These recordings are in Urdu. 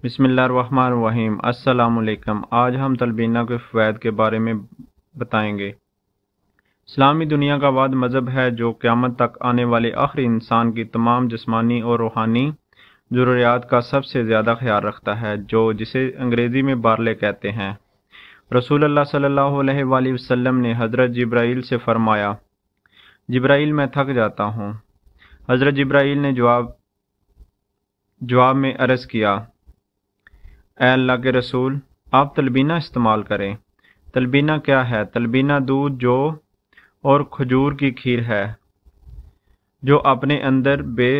بسم اللہ الرحمن الرحیم۔ السلام علیکم۔ آج ہم تلبینہ کے فوائد کے بارے میں بتائیں گے۔ اسلامی دنیا کا واحد مذہب ہے جو قیامت تک آنے والے آخری انسان کی تمام جسمانی اور روحانی ضروریات کا سب سے زیادہ خیال رکھتا ہے، جسے انگریزی میں بارلے کہتے ہیں۔ رسول اللہ صلی اللہ علیہ وآلہ وسلم نے حضرت جبرائیل سے فرمایا، جبرائیل میں تھک جاتا ہوں۔ حضرت جبرائیل نے جواب میں عرض کیا، اے اللہ کے رسول، آپ تلبینہ استعمال کریں۔ تلبینہ کیا ہے؟ تلبینہ دودھ، جو اور کھجور کی کھیر ہے جو اپنے اندر بے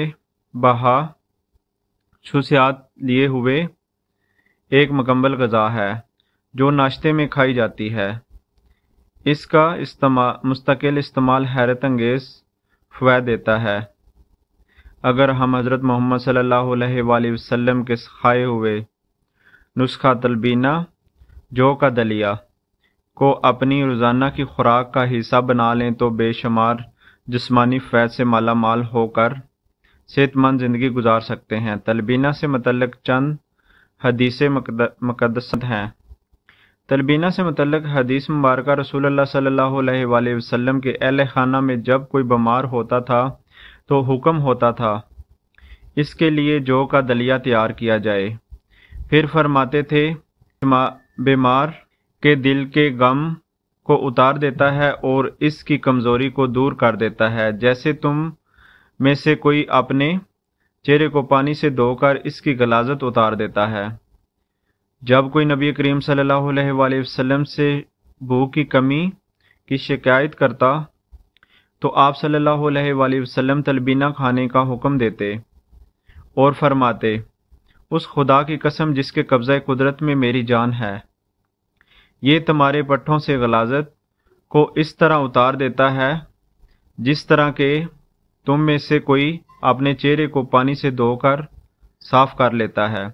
بہا خصوصیات لیے ہوئے ایک مکمل غذا ہے جو ناشتے میں کھائی جاتی ہے۔ اس کا مستقل استعمال حیرت انگیز فوائد دیتا ہے۔ اگر ہم حضرت محمد صلی اللہ علیہ وآلہ وسلم کے سکھائے ہوئے نسخہ تلبینہ جو کا دلیہ کو اپنی روزانہ کی خوراک کا حصہ بنا لیں تو بے شمار جسمانی فیض سے مالا مال ہو کر صحت مند زندگی گزار سکتے ہیں۔ تلبینہ سے متعلق چند حدیث مقدسہ ہیں۔ تلبینہ سے متعلق حدیث مبارکہ، رسول اللہ صلی اللہ علیہ وآلہ وسلم کے اہل خانہ میں جب کوئی بیمار ہوتا تھا تو حکم ہوتا تھا اس کے لیے جو کا دلیہ تیار کیا جائے۔ پھر فرماتے تھے، بیمار کے دل کے غم کو اتار دیتا ہے اور اس کی کمزوری کو دور کر دیتا ہے، جیسے تم میں سے کوئی اپنے چہرے کو پانی سے دھو کر اس کی غلاظت اتار دیتا ہے۔ جب کوئی نبی کریم صلی اللہ علیہ وآلہ وسلم سے بھوک کی کمی کی شکایت کرتا تو آپ صلی اللہ علیہ وآلہ وسلم تلبینہ کھانے کا حکم دیتے اور فرماتے، اس خدا کی قسم جس کے قبضہ قدرت میں میری جان ہے، یہ تمہارے پٹھوں سے غلاظت کو اس طرح اتار دیتا ہے جس طرح کہ تم میں سے کوئی اپنے چہرے کو پانی سے دھو کر صاف کر لیتا ہے۔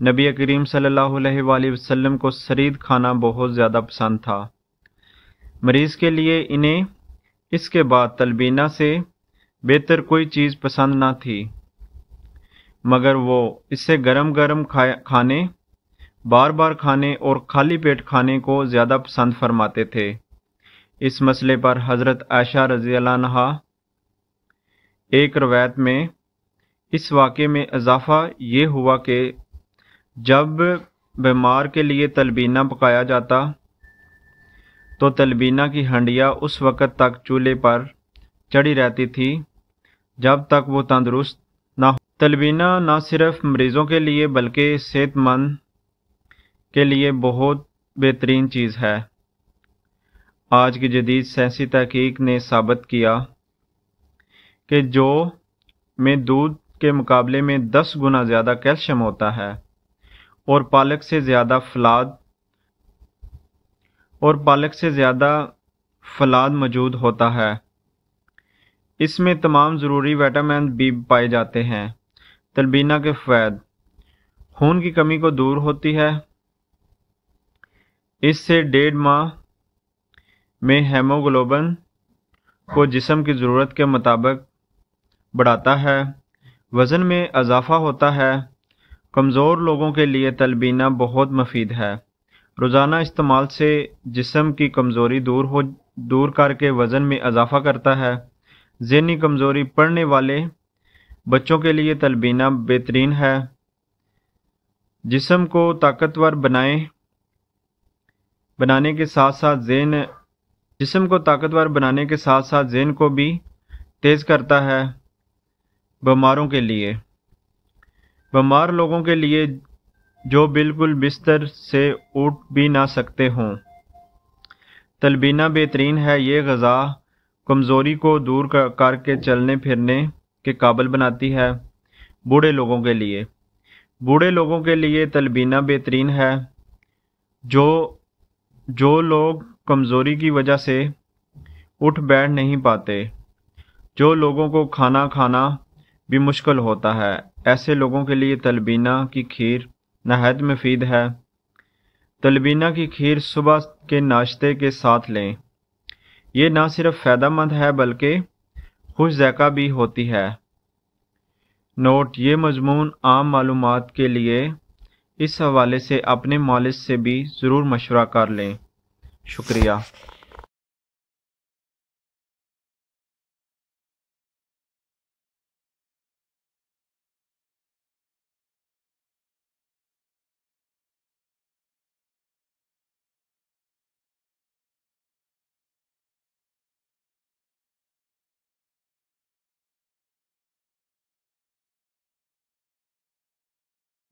نبی کریم صلی اللہ علیہ وآلہ وسلم کو سرید کھانا بہت زیادہ پسند تھا۔ مریض کے لیے انہیں اس کے بعد تلبینہ سے بہتر کوئی چیز پسند نہ تھی، مگر وہ اسے گرم گرم کھانے، بار بار کھانے اور خالی پیٹ کھانے کو زیادہ پسند فرماتے تھے۔ اس مسئلے پر حضرت عائشہ رضی اللہ عنہا ایک روایت میں اس واقعے میں اضافہ یہ ہوا کہ جب بیمار کے لیے تلبینہ پکایا جاتا تو تلبینہ کی ہنڈیاں اس وقت تک چولہے پر چڑھی رہتی تھی جب تک وہ تندرست نہ ہو۔ تلبینہ نہ صرف مریضوں کے لیے بلکہ صحت مند کے لیے بہت بہترین چیز ہے۔ آج کی جدید سائنسی تحقیق نے ثابت کیا کہ جو میں دودھ کے مقابلے میں 10 گنا زیادہ کیلشیم ہوتا ہے اور پالک سے زیادہ فلاد موجود ہوتا ہے۔ اس میں تمام ضروری وٹامن بھی پائے جاتے ہیں۔ تلبینہ کے فوائد: خون کی کمی کو دور ہوتی ہے۔ اس سے 1.5 ماہ میں ہیموگلوبن کو جسم کی ضرورت کے مطابق بڑھاتا ہے۔ وزن میں اضافہ ہوتا ہے۔ کمزور لوگوں کے لیے تلبینہ بہت مفید ہے۔ روزانہ استعمال سے جسم کی کمزوری دور کر کے وزن میں اضافہ کرتا ہے۔ ذہنی کمزوری پڑھنے والے بچوں کے لیے تلبینہ بہترین ہے۔ جسم کو طاقتور بنانے کے ساتھ ساتھ ذہن کو بھی تیز کرتا ہے۔ بیماروں کے لیے، بیمار لوگوں کے لیے جو بالکل بستر سے اٹھ بھی نہ سکتے ہوں، تلبینہ بہترین ہے۔ یہ غذا کمزوری کو دور کر کے چلنے پھرنے کے قابل بناتی ہے۔ بوڑھے لوگوں کے لیے تلبینہ بہترین ہے۔ جو لوگ کمزوری کی وجہ سے اٹھ بیٹھ نہیں پاتے، جو لوگوں کو کھانا بھی مشکل ہوتا ہے، ایسے لوگوں کے لیے تلبینہ کی کھیر نہایت مفید ہے۔ تلبینہ کی کھیر صبح کے ناشتے کے ساتھ لیں۔ یہ نہ صرف فائدہ مند ہے بلکہ خوش ذائقہ بھی ہوتی ہے۔ نوٹ: یہ مضمون عام معلومات کے لیے اس حوالے سے اپنے مالج سے بھی ضرور مشورہ کر لیں۔ شکریہ۔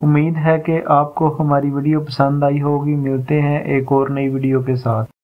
امید ہے کہ آپ کو ہماری ویڈیو پسند آئی ہوگی۔ ملتے ہیں ایک اور نئی ویڈیو کے ساتھ۔